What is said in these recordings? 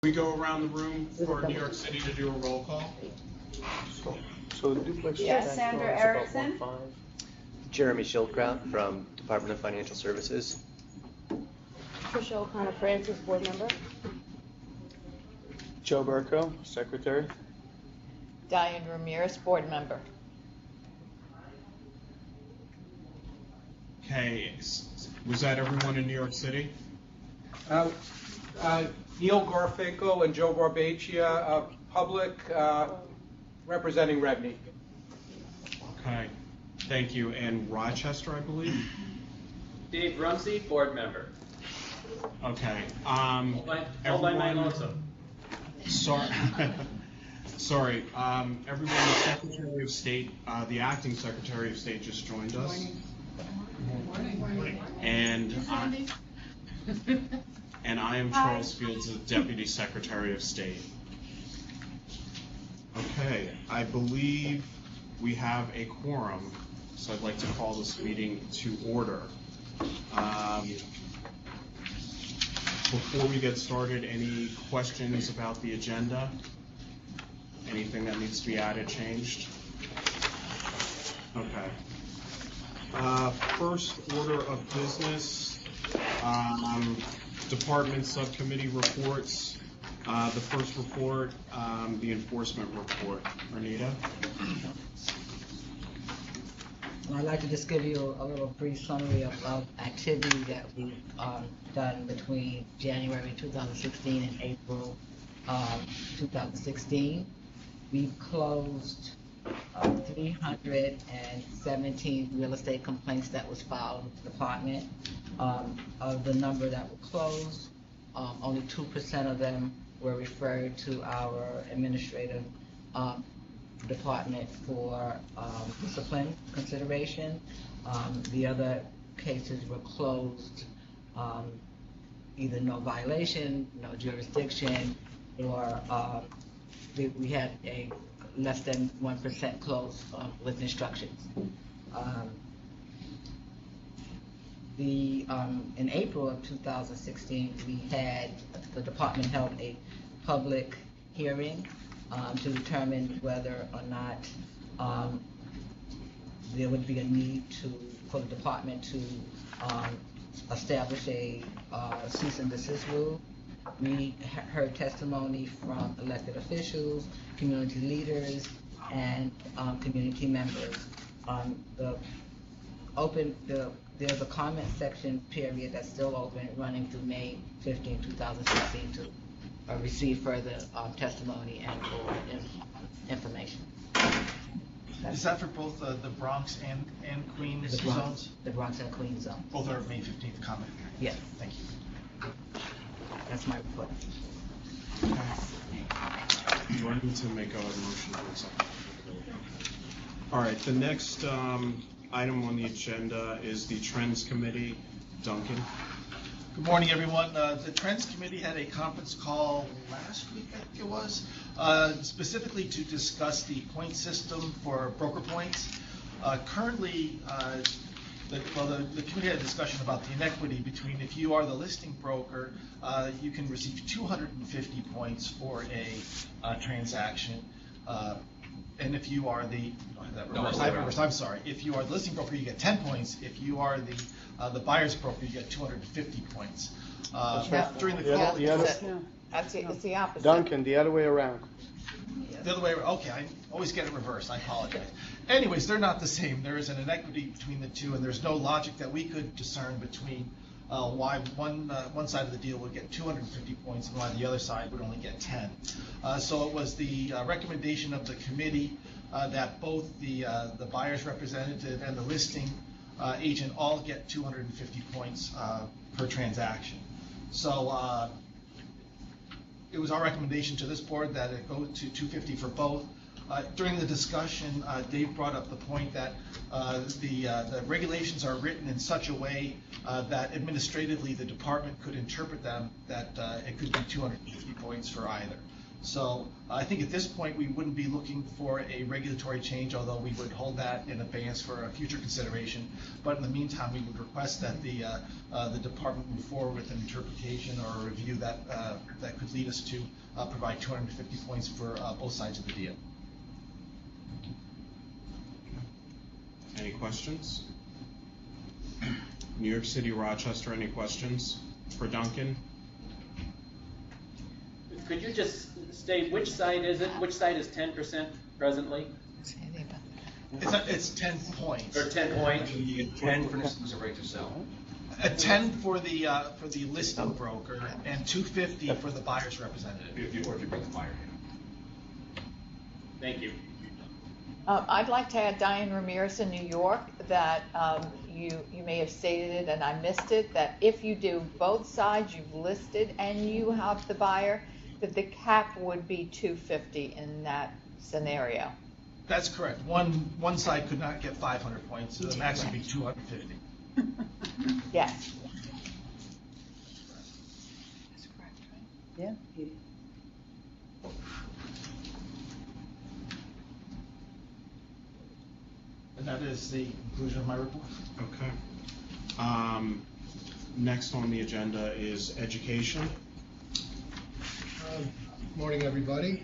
We go around the room for New York City to do a roll call. So duplex. Yes, Sandra Erickson. Jeremy Schildkraut from Department of Financial Services. Trisha O'Connor Francis, board member. Joe Burko, secretary. Diane Ramirez, board member. Okay, was that everyone in New York City? Neil Garfinkel and Joe Barbaccia, public, representing REBNY. Okay, thank you. And Rochester, I believe? Dave Rumsey, board member. Okay. All by name also. Sorry. Sorry. Everyone, the Secretary of State, the acting Secretary of State just joined us. And I am Charles Fields, the Deputy Secretary of State. Okay, I believe we have a quorum, so I'd like to call this meeting to order. Before we get started, any questions about the agenda? Anything that needs to be added, changed? Okay. First order of business, department subcommittee reports. The first report, the enforcement report. Renita? I'd like to just give you a little brief summary of activity that we've done between January 2016 and April 2016. We've closed 317 real estate complaints that was filed with the department. Of the number that were closed, only 2% of them were referred to our administrative department for discipline consideration. The other cases were closed, either no violation, no jurisdiction, or we had a less than 1% close with instructions. In April of 2016, the department held a public hearing to determine whether or not there would be a need for the department to establish a cease and desist rule. We heard testimony from elected officials, community leaders, and community members. There's a comment section period that's still open, running through May 15, 2016, to receive further testimony and or information. Is that for both the Bronx and Queens zones? The Bronx and Queens zone. Both are May 15th comment period? Yes. Thank you. That's my report. Okay. Do I need to make a motion for something? All right, the next item on the agenda is the Trends Committee. Duncan? Good morning, everyone. The Trends Committee had a conference call last week, I think it was, specifically to discuss the point system for broker points. Currently, the committee had a discussion about the inequity between, if you are the listing broker, you can receive 250 points for a transaction. And if you are I'm sorry. If you are the listing broker, you get 10 points. If you are the buyer's broker, you get 250 points. During the call, It's the opposite. Duncan, the other way around. The other way around. Okay, I always get it reversed. I apologize. Anyways, they're not the same. There is an inequity between the two, and there's no logic that we could discern between why one side of the deal would get 250 points and why the other side would only get 10. So it was the recommendation of the committee that both the buyer's representative and the listing agent all get 250 points per transaction. So it was our recommendation to this board that it go to 250 for both. During the discussion, Dave brought up the point that the regulations are written in such a way that administratively the department could interpret them that it could be 250 points for either. So I think at this point, we wouldn't be looking for a regulatory change, although we would hold that in advance for a future consideration. But in the meantime, we would request that the department move forward with an interpretation or a review that could lead us to provide 250 points for both sides of the deal. Any questions? New York City, Rochester, any questions for Duncan? Could you just state which site is it? Which site is 10% presently? It's 10 points. Or 10 points? You get 10 for instance of right to sell. 10 for the listing broker and 250 for the buyer's representative. Or if you bring the buyer in. Thank you. I'd like to add Diane Ramirez in New York, that you may have stated it and I missed it, that if you do both sides, you've listed and you have the buyer, that the cap would be 250 in that scenario. That's correct. One side could not get 500 points, so the max would be 250. Yes. Yeah. And that is the conclusion of my report. Okay. Next on the agenda is education. Morning, everybody.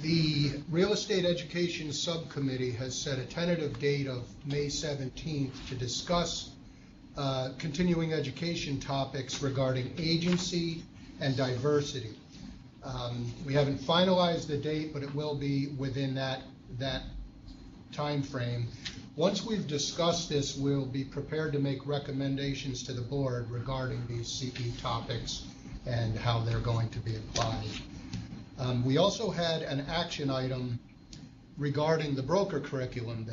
The Real Estate Education Subcommittee has set a tentative date of May 17th to discuss continuing education topics regarding agency and diversity. We haven't finalized the date, but it will be within that time frame. Once we've discussed this, we'll be prepared to make recommendations to the board regarding these CE topics and how they're going to be applied. We also had an action item regarding the broker curriculum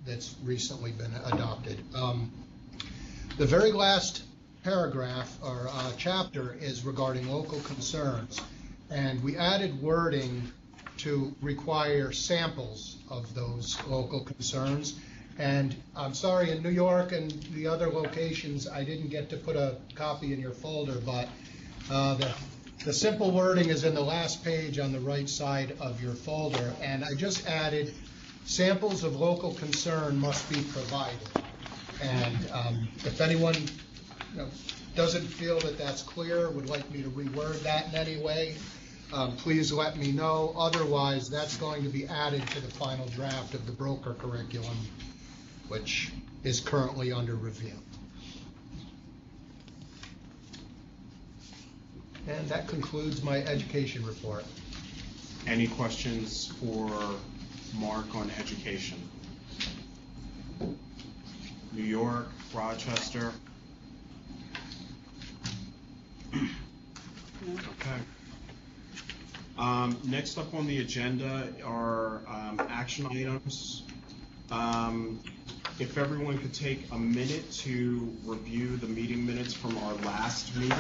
that's recently been adopted. The very last paragraph or chapter is regarding local concerns, and we added wording to require samples of those local concerns. And I'm sorry, in New York and the other locations, I didn't get to put a copy in your folder, but the simple wording is in the last page on the right side of your folder, and I just added samples of local concern must be provided. And if anyone doesn't feel that that's clear, would like me to reword that in any way, please let me know. Otherwise, that's going to be added to the final draft of the broker curriculum, which is currently under review. And that concludes my education report. Any questions for Mark on education? New York, Rochester? Okay. Next up on the agenda are action items. If everyone could take a minute to review the meeting minutes from our last meeting.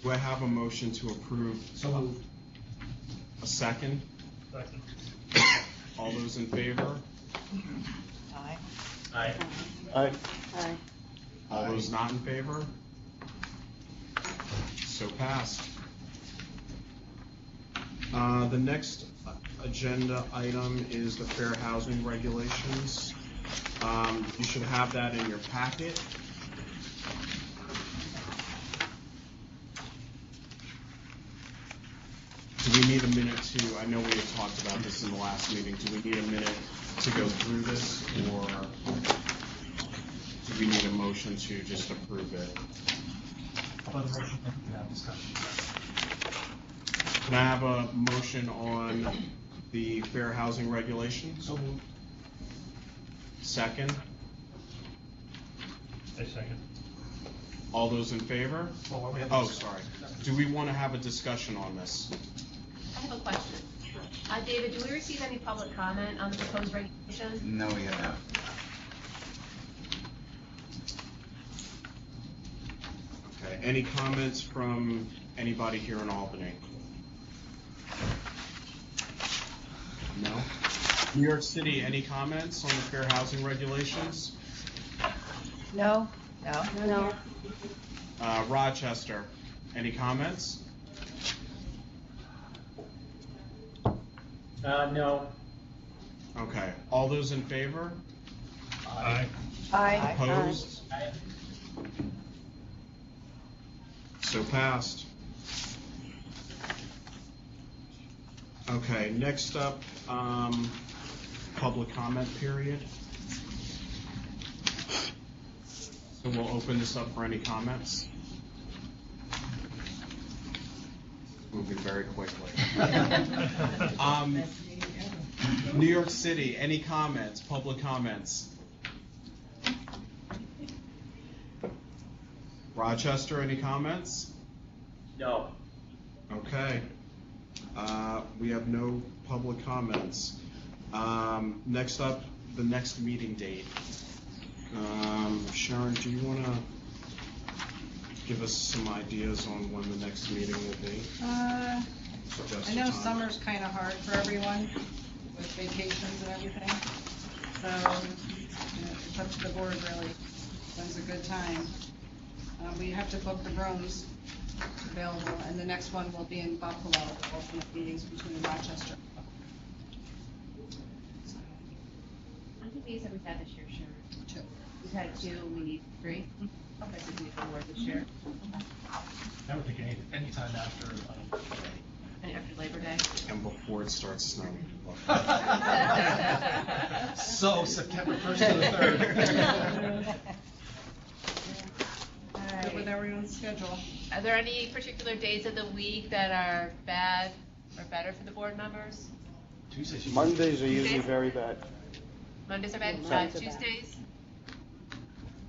Do I have a motion to approve? So moved. A second? Second. All those in favor? Aye. Aye. Aye. Aye. All those not in favor? So passed. The next agenda item is the fair housing regulations. You should have that in your packet. Do we need a minute to, I know we had talked about this in the last meeting, do we need a minute to go through this, or do we need a motion to just approve it? How about a motion to have discussion? Can I have a motion on the fair housing regulations? So moved. Second? I second. All those in favor? Well, we have Oh, this- sorry. Do we want to have a discussion on this? I have a question. David, do we receive any public comment on the proposed regulations? No, we have not. Okay, any comments from anybody here in Albany? No? New York City, any comments on the fair housing regulations? No? No? No. Rochester, any comments? No. Okay, all those in favor? Aye. Aye. Opposed? So passed. Okay, next up, public comment period. So we'll open this up for any comments. Moving very quickly. New York City, any comments, public comments? Rochester, any comments? No. Okay. We have no public comments. Next up, the next meeting date. Sharon, do you want to give us some ideas on when the next meeting will be? I Suggest a know time. summer's kind of hard for everyone with vacations and everything. So it's up to the board really. When's a good time? We have to book the rooms available, and the next one will be in Buffalo, alternate meetings between Rochester. How many days have we had this year, Sharon? 2. We've had 2, we need 3? Okay, so we need 4 this year. I would think any time after, And after Labor Day? And before it starts snowing. so September 1st to the 3rd. Good with everyone's schedule. Are there any particular days of the week that are bad or better for the board members? Tuesdays. Mondays are usually very bad. Mondays are bad, Mondays are bad. Tuesdays?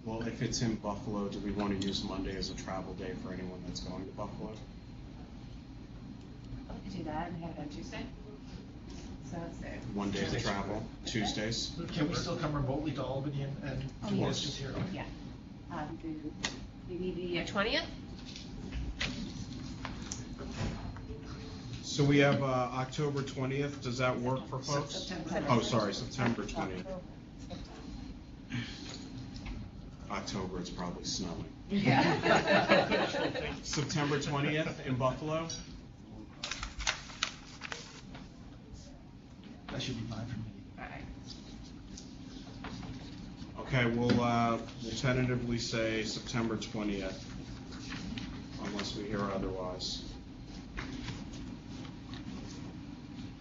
Well, if it's in Buffalo, do we want to use Monday as a travel day for anyone that's going to Buffalo? We could do that and have it on Tuesday. So it's there. One day of Tuesdays. travel, Tuesdays? Can we still come remotely to Albany and Oh, do yes. this just here? Okay. Yeah. Do you need the 20th? So we have October 20th, does that work for folks? September. Oh, sorry, September 20th. October, it's probably snowing. Yeah. September 20th in Buffalo? That should be fine for me. All right. Okay, we'll tentatively say September 20th, unless we hear otherwise.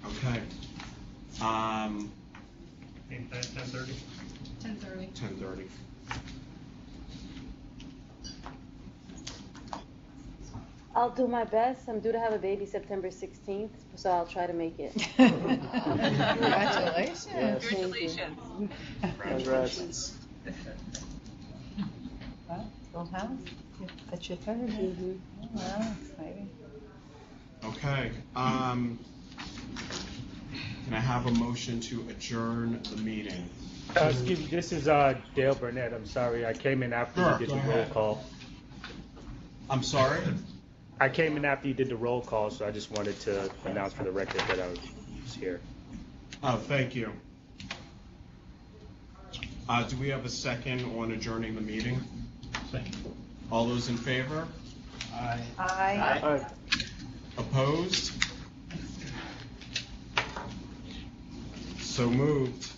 Okay. 10:30. 10:30. 10:30. I'll do my best. I'm due to have a baby September 16th, so I'll try to make it. Congratulations. Yes. Congratulations. Congrats. Well, full house. That's your third. Mhm. Oh, wow, exciting. Okay. Can I have a motion to adjourn the meeting? Excuse me, this is Dale Burnett. I'm sorry, I came in after Sure, you did go the roll ahead. call. I'm sorry? I came in after you did the roll call, so I just wanted to announce for the record that I was here. Oh, thank you. Do we have a second on adjourning the meeting? All those in favor? Aye. Aye. All right. Opposed? So moved.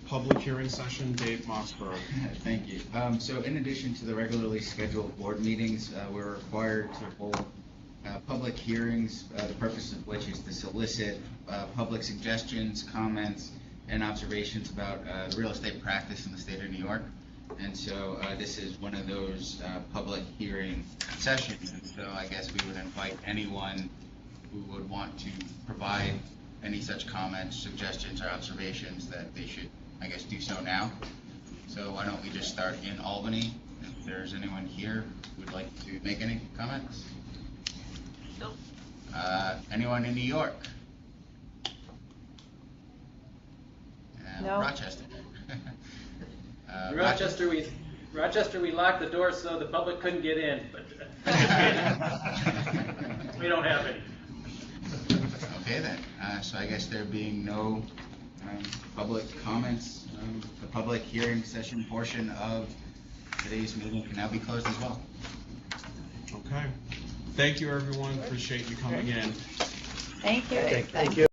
Public hearing session, Dave Mossberg. Thank you. So in addition to the regularly scheduled board meetings, we're required to hold public hearings, the purpose of which is to solicit public suggestions, comments, and observations about the real estate practice in the state of New York. And so this is one of those public hearing sessions. And so I guess we would invite anyone who would want to provide any such comments, suggestions, or observations that they should, I guess, do so now. So why don't we just start in Albany? If there's anyone here who would like to make any comments? No. Anyone in New York? No. Rochester. Rochester, we locked the doors so the public couldn't get in, but we don't have any. Okay then, so I guess there being no public comments, the public hearing session portion of today's meeting can now be closed as well. Okay. Thank you, everyone. Appreciate you coming in. Thank you. Thank you.